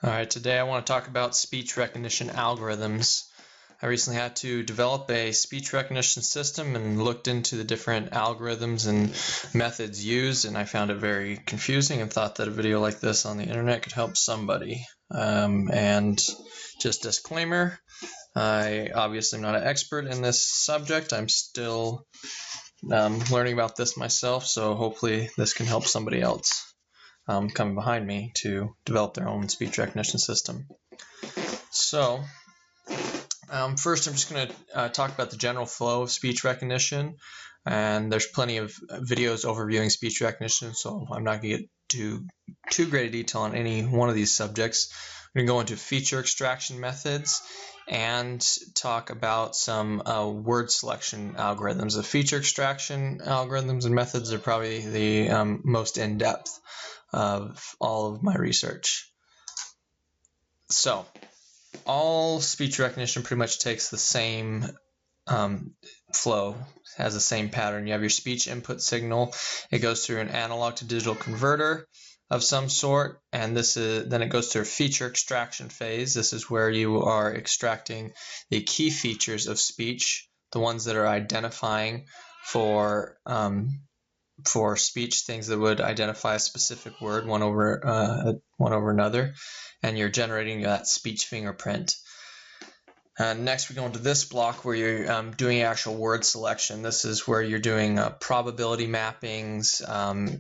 Alright, today I want to talk about speech recognition algorithms. I recently had to develop a speech recognition system and looked into the different algorithms and methods used, and I found it very confusing and thought that a video like this on the internet could help somebody. And just disclaimer, I obviously am not an expert in this subject. I'm still learning about this myself, so hopefully this can help somebody else coming behind me to develop their own speech recognition system. So first I'm just going to talk about the general flow of speech recognition, and there's plenty of videos overviewing speech recognition, so I'm not going to get too great a detail on any one of these subjects. I'm going to go into feature extraction methods and talk about some word selection algorithms. The feature extraction algorithms and methods are probably the most in-depth of all of my research. So all speech recognition pretty much takes the same flow, has the same pattern. You have your speech input signal. It goes through an analog to digital converter of some sort, and then it goes through a feature extraction phase. This is where you are extracting the key features of speech, the ones that are identifying for speech, things that would identify a specific word one over another, and you're generating that speech fingerprint. Next we go into this block where you're doing actual word selection. This is where you're doing probability mappings,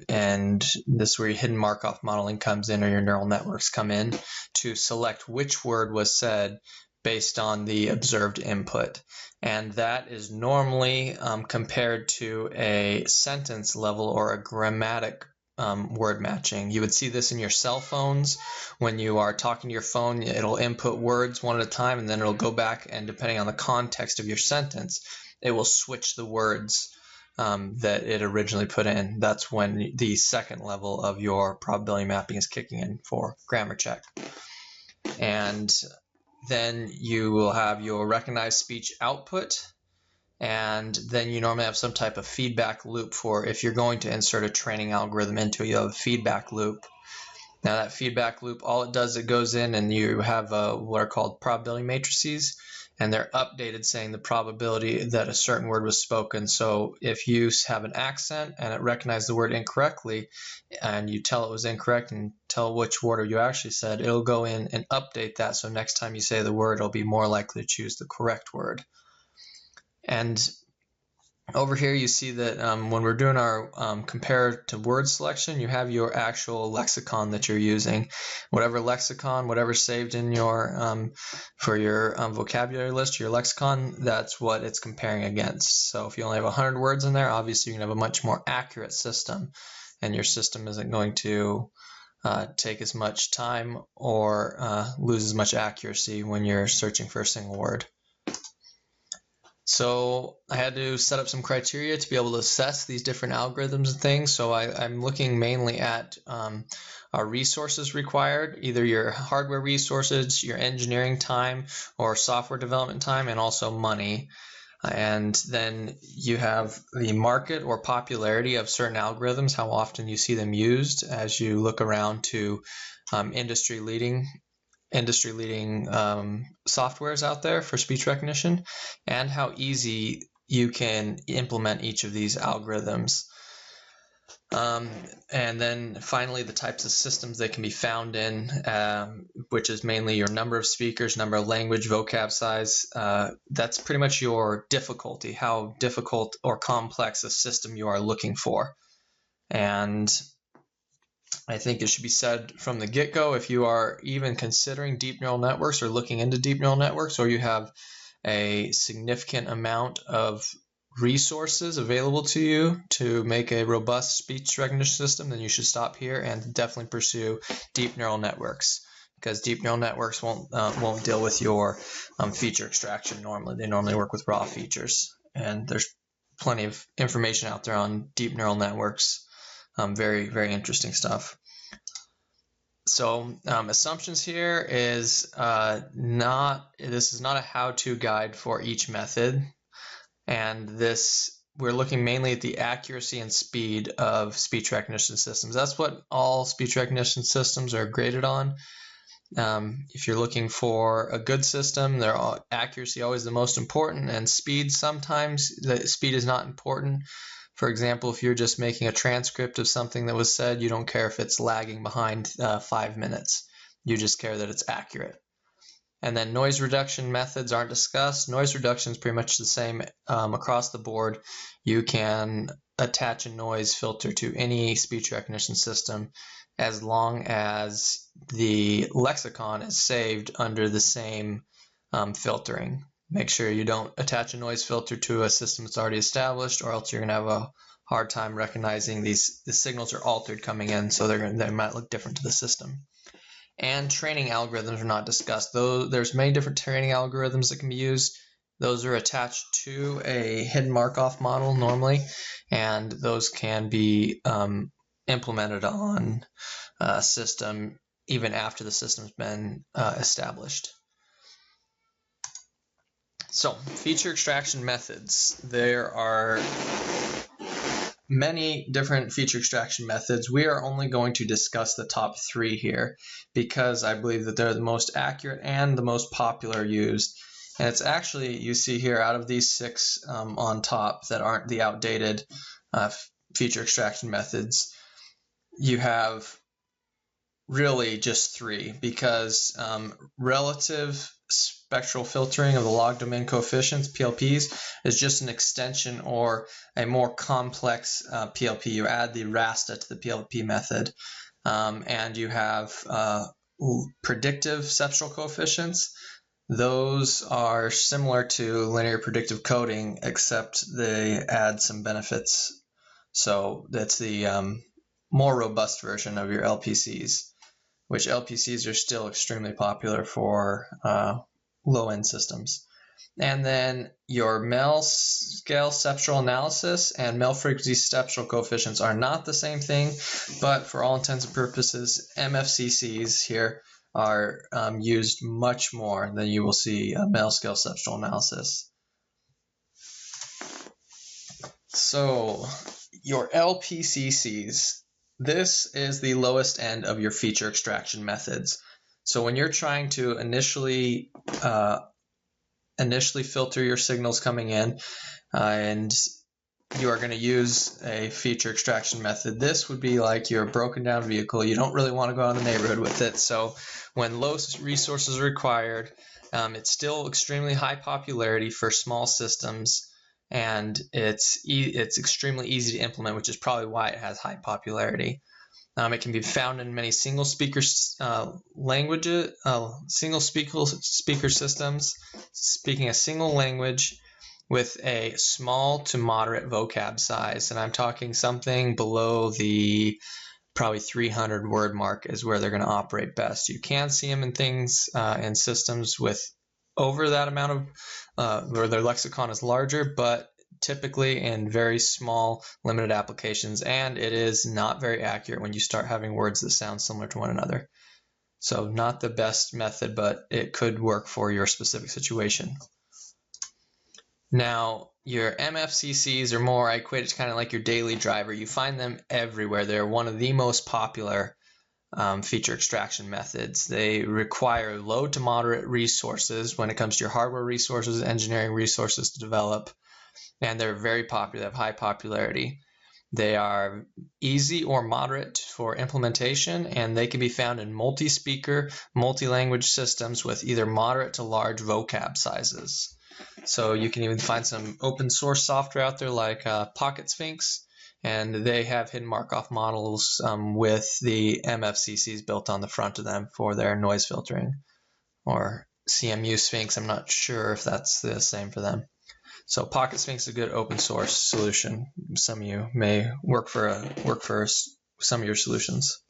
and this is where your hidden Markov modeling comes in, or your neural networks come in to select which word was said based on the observed input. And that is normally compared to a sentence level or a grammatic word matching. You would see this in your cell phones. When you are talking to your phone, it'll input words one at a time, and then it'll go back, and depending on the context of your sentence, it will switch the words that it originally put in. That's when the second level of your probability mapping is kicking in for grammar check. And then you will have your recognized speech output, and then you normally have some type of feedback loop for if you're going to insert a training algorithm into it. You have a feedback loop. Now that feedback loop, all it does, it goes in and you have what are called probability matrices, and they're updated saying the probability that a certain word was spoken. So if you have an accent and it recognized the word incorrectly, and you tell it was incorrect and tell which word you actually said, it'll go in and update that, so next time you say the word, it'll be more likely to choose the correct word. And over here you see that when we're doing our compare to word selection, you have your actual lexicon that you're using. Whatever lexicon, whatever's saved in your for your vocabulary list, your lexicon, that's what it's comparing against. So if you only have 100 words in there, obviously you're going to have a much more accurate system, and your system isn't going to take as much time or lose as much accuracy when you're searching for a single word. So I had to set up some criteria to be able to assess these different algorithms and things. So I'm looking mainly at our resources required, either your hardware resources, your engineering time, or software development time, and also money. And then you have the market or popularity of certain algorithms, how often you see them used as you look around to industry leading softwares out there for speech recognition, and how easy you can implement each of these algorithms. And then finally the types of systems they can be found in, which is mainly your number of speakers, number of language, vocab size. That's pretty much your difficulty, how difficult or complex a system you are looking for. And I think it should be said from the get-go, if you are even considering deep neural networks or looking into deep neural networks, or you have a significant amount of resources available to you to make a robust speech recognition system, then you should stop here and definitely pursue deep neural networks, because deep neural networks won't deal with your feature extraction normally. They normally work with raw features, and there's plenty of information out there on deep neural networks. Very, very interesting stuff. So assumptions here is this is not a how-to guide for each method, and we're looking mainly at the accuracy and speed of speech recognition systems. That's what all speech recognition systems are graded on. If you're looking for a good system, accuracy always the most important, and speed sometimes. The speed is not important. For example, if you're just making a transcript of something that was said, you don't care if it's lagging behind 5 minutes. You just care that it's accurate. And then noise reduction methods aren't discussed. Noise reduction is pretty much the same across the board. You can attach a noise filter to any speech recognition system as long as the lexicon is saved under the same filtering. Make sure you don't attach a noise filter to a system that's already established, or else you're going to have a hard time recognizing the signals are altered coming in, so they might look different to the system. And training algorithms are not discussed. Though there's many different training algorithms that can be used. Those are attached to a hidden Markov model normally, and those can be implemented on a system even after the system's been established. So, feature extraction methods. There are many different feature extraction methods. We are only going to discuss the top 3 here because I believe that they're the most accurate and the most popular used. And it's actually, you see here, out of these 6 on top that aren't the outdated feature extraction methods, you have really just 3, because relative spectral filtering of the log domain coefficients, PLPs, is just an extension or a more complex PLP. You add the RASTA to the PLP method, and you have predictive cepstral coefficients. Those are similar to linear predictive coding, except they add some benefits. So that's the more robust version of your LPCs, which LPCs are still extremely popular for low-end systems. And then your Mel scale cepstral analysis and Mel-frequency cepstral coefficients are not the same thing, but for all intents and purposes, MFCCs here are used much more than you will see Mel scale cepstral analysis. So your LPCCs, this is the lowest end of your feature extraction methods. So when you're trying to initially filter your signals coming in, and you are going to use a feature extraction method, this would be like your broken down vehicle. You don't really want to go out in the neighborhood with it. So when low resources are required, it's still extremely high popularity for small systems, and it's extremely easy to implement, which is probably why it has high popularity. It can be found in many single speaker languages, single speaker systems, speaking a single language with a small to moderate vocab size. And I'm talking something below the probably 300 word mark is where they're going to operate best. You can see them in things in systems with over that amount of where their lexicon is larger, but typically in very small limited applications, and it is not very accurate when you start having words that sound similar to one another. So not the best method, but it could work for your specific situation. Now your MFCCs are more, I equate it to kind of like your daily driver. You find them everywhere. They're one of the most popular feature extraction methods. They require low to moderate resources when it comes to your hardware resources, engineering resources to develop. And they're very popular. They have high popularity. They are easy or moderate for implementation, and they can be found in multi-speaker, multi-language systems with either moderate to large vocab sizes. So you can even find some open source software out there like Pocket Sphinx, and they have hidden Markov models with the MFCCs built on the front of them for their noise filtering. Or CMU Sphinx, I'm not sure if that's the same for them. So Pocket Sphinx is a good open source solution. Some of you may work for some of your solutions.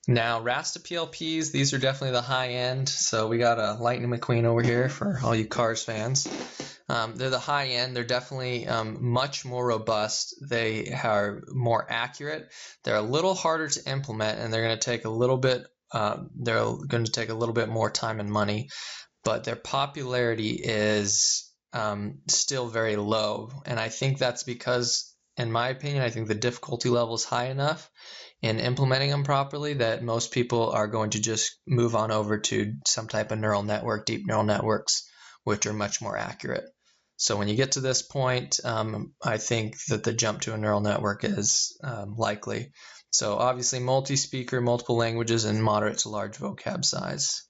Now RASTA-PLPs, these are definitely the high end. So we got a Lightning McQueen over here for all you Cars fans. They're the high end. They're definitely much more robust. They are more accurate. They're a little harder to implement, and they're going to take a little bit. They're going to take a little bit more time and money, but their popularity is still very low, and I think that's because, in my opinion, I think the difficulty level is high enough, in implementing them properly that most people are going to just move on over to some type of neural network, deep neural networks, which are much more accurate. So when you get to this point, I think that the jump to a neural network is likely. So obviously multi-speaker, multiple languages, and moderate to large vocab size.